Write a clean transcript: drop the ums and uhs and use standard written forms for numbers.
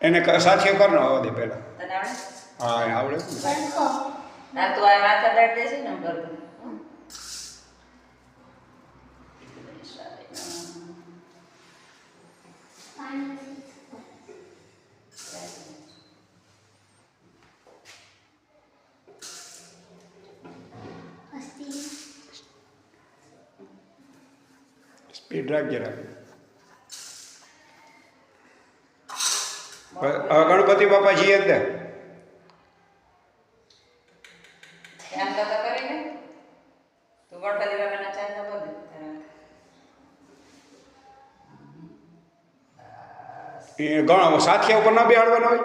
એને સાથીઓ કરનો આવવા દે પહેલા. તને આવડે? હા આવડે. ના તો આ માથા દાડ દેશે ને બરોબર. સ્પીડ રાખજે રાખ. ગણપતિ બાપા જી અંદર એમ તો કરીને તું ગણપતિ બાપાના ચાંદ ન બોલ. એ ગણ સાથિયા ઉપર ના બેહાડવાના હોય.